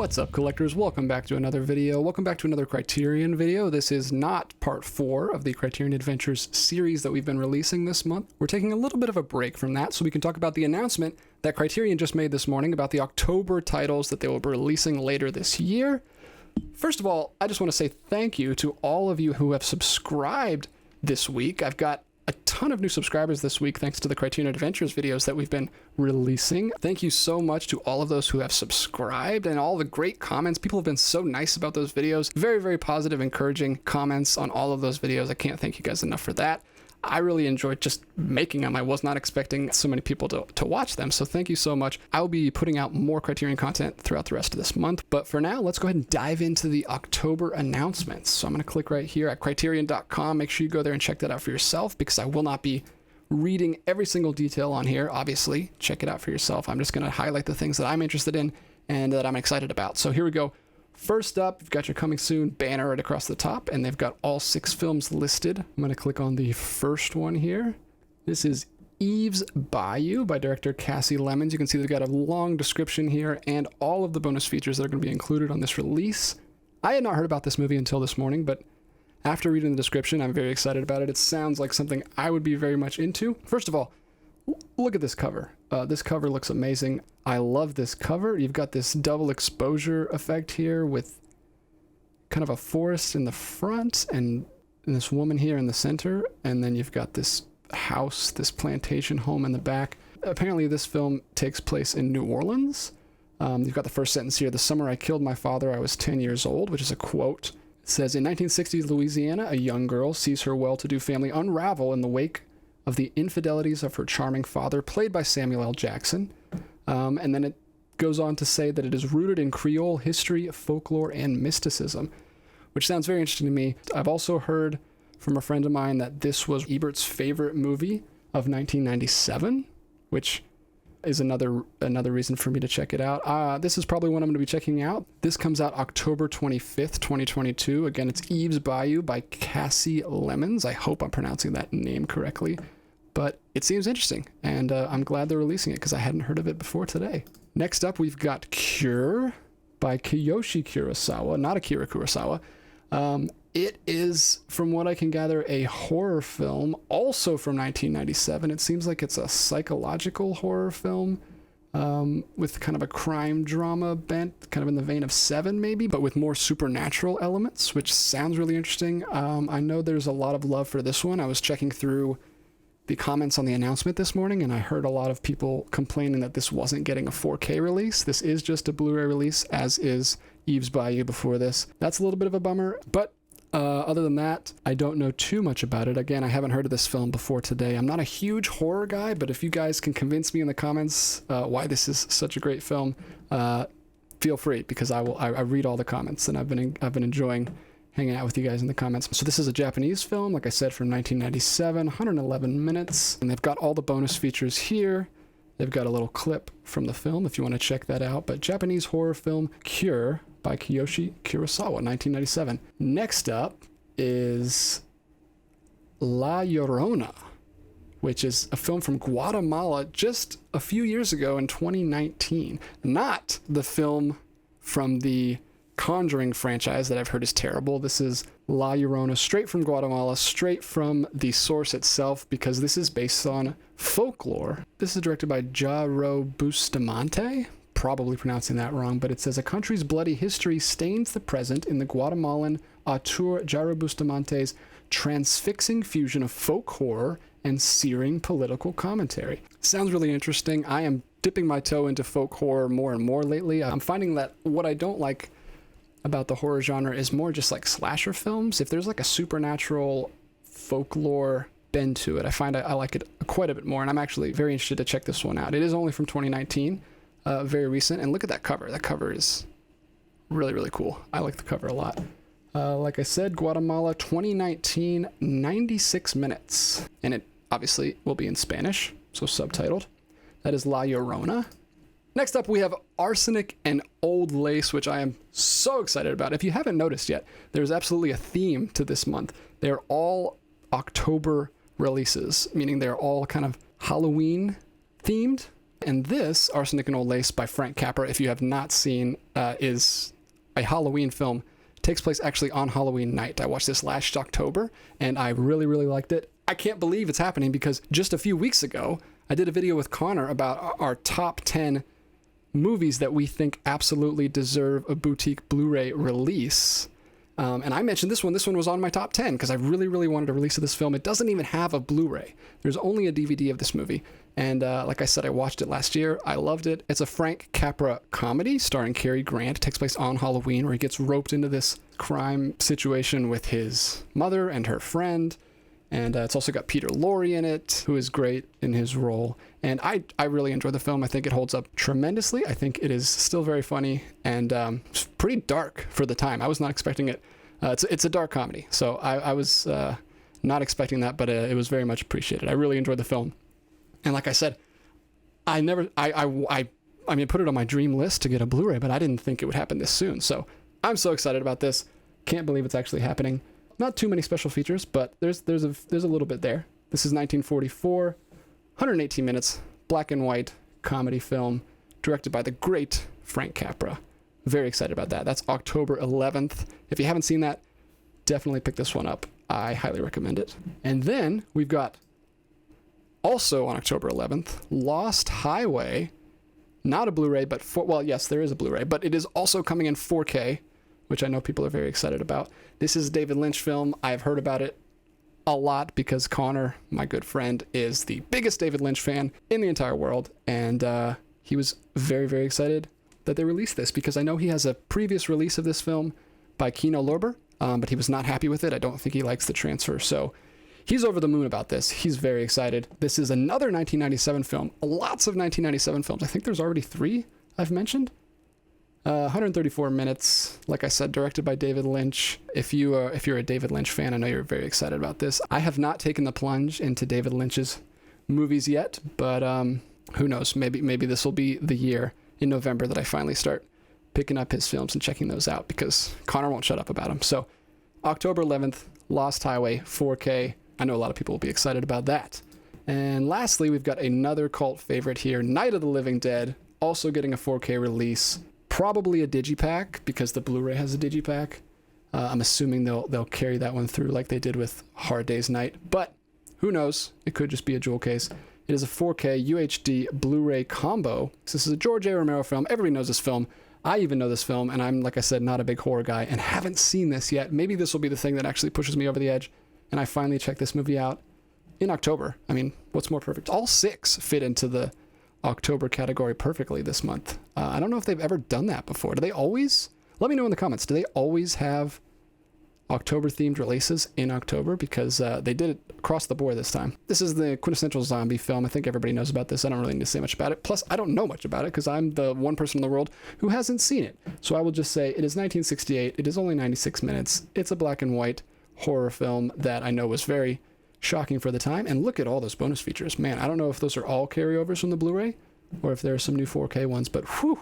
What's up, collectors? Welcome back to another video. Welcome back to another Criterion video. This is not part 4 of the Criterion Adventures series that we've been releasing this month. We're taking a little bit of a break from that so we can talk about the announcement that Criterion just made this morning about the October titles that they will be releasing later this year. First of all, I just want to say thank you to all of you who have subscribed this week. I've got a ton of new subscribers this week thanks to the Criterion Adventures videos that we've been releasing. Thank you so much to all of those who have subscribed and all the great comments. People have been so nice about those videos. Very, very positive, encouraging comments on all of those videos. I can't thank you guys enough for that. I really enjoyed just making them. I was not expecting so many people to watch them, so thank you so much. I'll be putting out more Criterion content throughout the rest of this month, but for now, let's go ahead and dive into the October announcements. So I'm going to click right here at criterion.com. Make sure you go there and check that out for yourself, because I will not be reading every single detail on here. Obviously, check it out for yourself. I'm just going to highlight the things that I'm interested in and that I'm excited about. So here we go. First up, you've got your coming soon banner right across the top, and they've got all 6 films listed. I'm going to click on the first one here. This is Eaves by director Cassie Lemons. You can see they've got a long description here and all of the bonus features that are going to be included on this release. I had not heard about this movie until this morning, but after reading the description, I'm very excited about it. It sounds like something I would be very much into. First of all, look at this cover. This cover looks amazing. I love this cover. You've got this double exposure effect here with kind of a forest in the front and this woman here in the center. And then you've got this house, this plantation home in the back. Apparently this film takes place in New Orleans. You've got the first sentence here. "The summer I killed my father, I was 10 years old," which is a quote. It says, "In 1960s Louisiana, a young girl sees her well-to-do family unravel in the wake of the infidelities of her charming father," played by Samuel L. Jackson. And then it goes on to say that it is rooted in Creole history, folklore, and mysticism, which sounds very interesting to me. I've also heard from a friend of mine that this was Ebert's favorite movie of 1997, which is another reason for me to check it out. This is probably one I'm going to be checking out. This comes out October 25th, 2022. Again, it's Eaves by Cassie Lemons. I hope I'm pronouncing that name correctly. But it seems interesting, and I'm glad they're releasing it because I hadn't heard of it before today. Next up, we've got Cure by Kiyoshi Kurosawa, not Akira Kurosawa. It is, from what I can gather, a horror film, also from 1997. It seems like it's a psychological horror film with kind of a crime drama bent, kind of in the vein of Seven maybe, but with more supernatural elements, which sounds really interesting. I know there's a lot of love for this one. I was checking through the comments on the announcement this morning, and I heard a lot of people complaining that this wasn't getting a 4K release. This is just a Blu-ray release, as is Eaves by You before this. That's a little bit of a bummer, but other than that, I don't know too much about it. Again, I haven't heard of this film before today. I'm not a huge horror guy, but if you guys can convince me in the comments why this is such a great film, feel free, because I read all the comments, and I've been enjoying hanging out with you guys in the comments. So this is a Japanese film, like I said, from 1997, 111 minutes, and they've got all the bonus features here. They've got a little clip from the film if you want to check that out. But Japanese horror film Cure by Kiyoshi Kurosawa, 1997. Next up is La Llorona, which is a film from Guatemala just a few years ago in 2019. Not the film from the Conjuring franchise that I've heard is terrible. This is La Llorona, straight from Guatemala, straight from the source itself, because this is based on folklore. This is directed by Jairo Bustamante, probably pronouncing that wrong, but it says, "A country's bloody history stains the present in the Guatemalan auteur Jairo Bustamante's transfixing fusion of folk horror and searing political commentary." Sounds really interesting. I am dipping my toe into folk horror more and more lately. I'm finding that what I don't like about the horror genre is more just like slasher films. If there's like a supernatural folklore bend to it, I find I like it quite a bit more, and I'm actually very interested to check this one out. It is only from 2019, very recent, and look at that cover. That cover is really, really cool. I like the cover a lot. Like I said, Guatemala, 2019, 96 minutes, and it obviously will be in Spanish, so subtitled. That is La Llorona. Next up, we have Arsenic and Old Lace, which I am so excited about. If you haven't noticed yet, there's absolutely a theme to this month. They're all October releases, meaning they're all kind of Halloween themed. And this, Arsenic and Old Lace by Frank Capra, if you have not seen, is a Halloween film. It takes place actually on Halloween night. I watched this last October, and I really, really liked it. I can't believe it's happening because just a few weeks ago, I did a video with Connor about our top 10 movies that we think absolutely deserve a boutique Blu-ray release. And I mentioned this one. This one was on my top 10 because I really, really wanted a release of this film. It doesn't even have a Blu-ray. There's only a DVD of this movie. And like I said, I watched it last year. I loved it. It's a Frank Capra comedy starring Cary Grant. It takes place on Halloween where he gets roped into this crime situation with his mother and her friend. And it's also got Peter Lorre in it, who is great in his role. And I really enjoyed the film. I think it holds up tremendously. I think it is still very funny and pretty dark for the time. I was not expecting it. It's a dark comedy, so I was not expecting that, but it was very much appreciated. I really enjoyed the film. And like I said, I mean, I put it on my dream list to get a Blu-ray, but I didn't think it would happen this soon. So I'm so excited about this. Can't believe it's actually happening. Not too many special features, but there's a little bit there. This is 1944, 118 minutes, black and white comedy film, directed by the great Frank Capra. Very excited about that. That's October 11th. If you haven't seen that, definitely pick this one up. I highly recommend it. And then we've got, also on October 11th, Lost Highway. Not a Blu-ray, but well, yes, there is a Blu-ray, but it is also coming in 4K, which I know people are very excited about. This is a David Lynch film. I've heard about it a lot because Connor, my good friend, is the biggest David Lynch fan in the entire world, and he was very, very excited that they released this because I know he has a previous release of this film by Kino Lorber, but he was not happy with it. I don't think he likes the transfer, so he's over the moon about this. He's very excited. This is another 1997 film. Lots of 1997 films. I think there's already 3 I've mentioned. 134 minutes, like I said, directed by David Lynch. If you're a David Lynch fan, I know you're very excited about this. I have not taken the plunge into David Lynch's movies yet, but who knows? Maybe this will be the year in November that I finally start picking up his films and checking those out because Connor won't shut up about them. So October 11th, Lost Highway, 4K. I know a lot of people will be excited about that. And lastly, we've got another cult favorite here, Night of the Living Dead, also getting a 4K release. Probably a digipack because the Blu-ray has a digipack. I'm assuming they'll carry that one through like they did with Hard Day's Night, but who knows? It could just be a jewel case. It is a 4K UHD Blu-ray combo. This is a George A. Romero film. Everybody knows this film. I even know this film, and I'm, like I said, not a big horror guy and haven't seen this yet. Maybe this will be the thing that actually pushes me over the edge, and I finally check this movie out in October. I mean, what's more perfect? All 6 fit into the October category perfectly this month. I don't know if they've ever done that before. Do they always? Let me know in the comments. Do they always have October-themed releases in October? Because they did it across the board this time. This is the quintessential zombie film. I think everybody knows about this. I don't really need to say much about it. Plus, I don't know much about it because I'm the one person in the world who hasn't seen it. So I will just say it is 1968. It is only 96 minutes. It's a black and white horror film that I know was very shocking for the time. And look at all those bonus features. Man, I don't know if those are all carryovers from the Blu-ray or if there are some new 4K ones, but whew,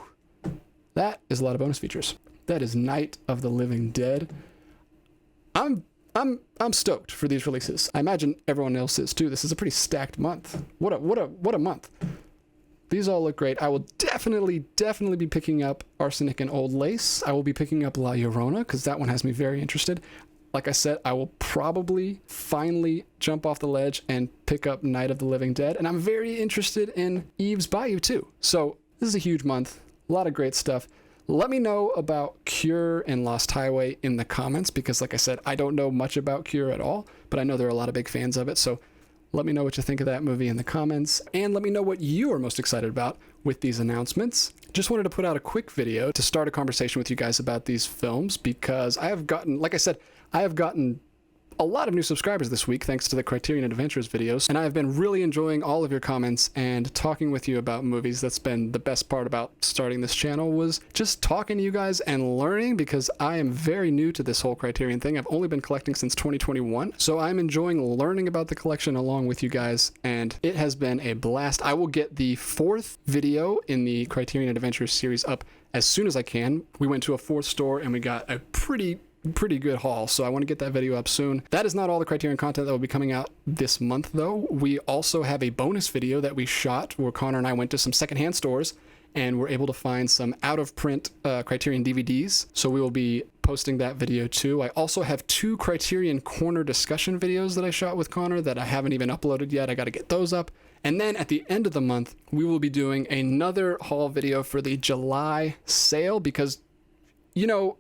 that is a lot of bonus features. That is Night of the Living Dead. I'm stoked for these releases. I imagine everyone else is too. This is a pretty stacked month. What a month. These all look great. I will definitely be picking up Arsenic and Old Lace. I will be picking up La Llorona because that one has me very interested. Like I said, I will probably finally jump off the ledge and pick up Night of the Living Dead. And I'm very interested in Eaves Bayou too. So this is a huge month. A lot of great stuff. Let me know about Cure and Lost Highway in the comments because, like I said, I don't know much about Cure at all, but I know there are a lot of big fans of it. So let me know what you think of that movie in the comments, and let me know what you are most excited about with these announcements. Just wanted to put out a quick video to start a conversation with you guys about these films because I have gotten, like I said, I have gotten a lot of new subscribers this week thanks to the Criterion Adventures videos, and I have been really enjoying all of your comments and talking with you about movies. That's been the best part about starting this channel, was just talking to you guys and learning, because I am very new to this whole Criterion thing. I've only been collecting since 2021, so I'm enjoying learning about the collection along with you guys, and it has been a blast. I will get the 4th video in the Criterion Adventures series up as soon as I can. We went to a 4th store and we got a pretty pretty good haul, so I want to get that video up soon. That is not all the Criterion content that will be coming out this month, though. We also have a bonus video that we shot where Connor and I went to some secondhand stores and were able to find some out-of-print Criterion DVDs, so we will be posting that video too. I also have 2 Criterion Corner discussion videos that I shot with Connor that I haven't even uploaded yet. I got to get those up. And then at the end of the month, we will be doing another haul video for the July sale because, you know,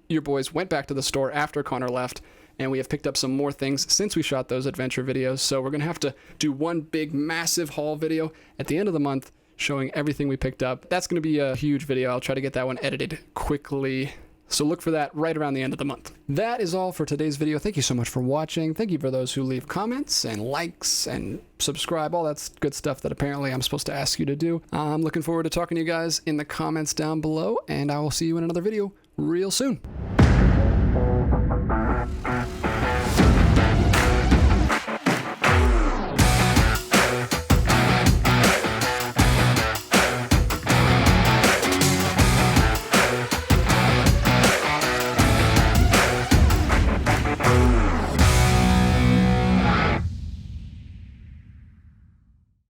your boys went back to the store after Connor left, and we have picked up some more things since we shot those adventure videos. So we're going to have to do one big, massive haul video at the end of the month showing everything we picked up. That's going to be a huge video. I'll try to get that one edited quickly. So look for that right around the end of the month. That is all for today's video. Thank you so much for watching. Thank you for those who leave comments and likes and subscribe, all that good stuff that apparently I'm supposed to ask you to do. I'm looking forward to talking to you guys in the comments down below, and I will see you in another video real soon.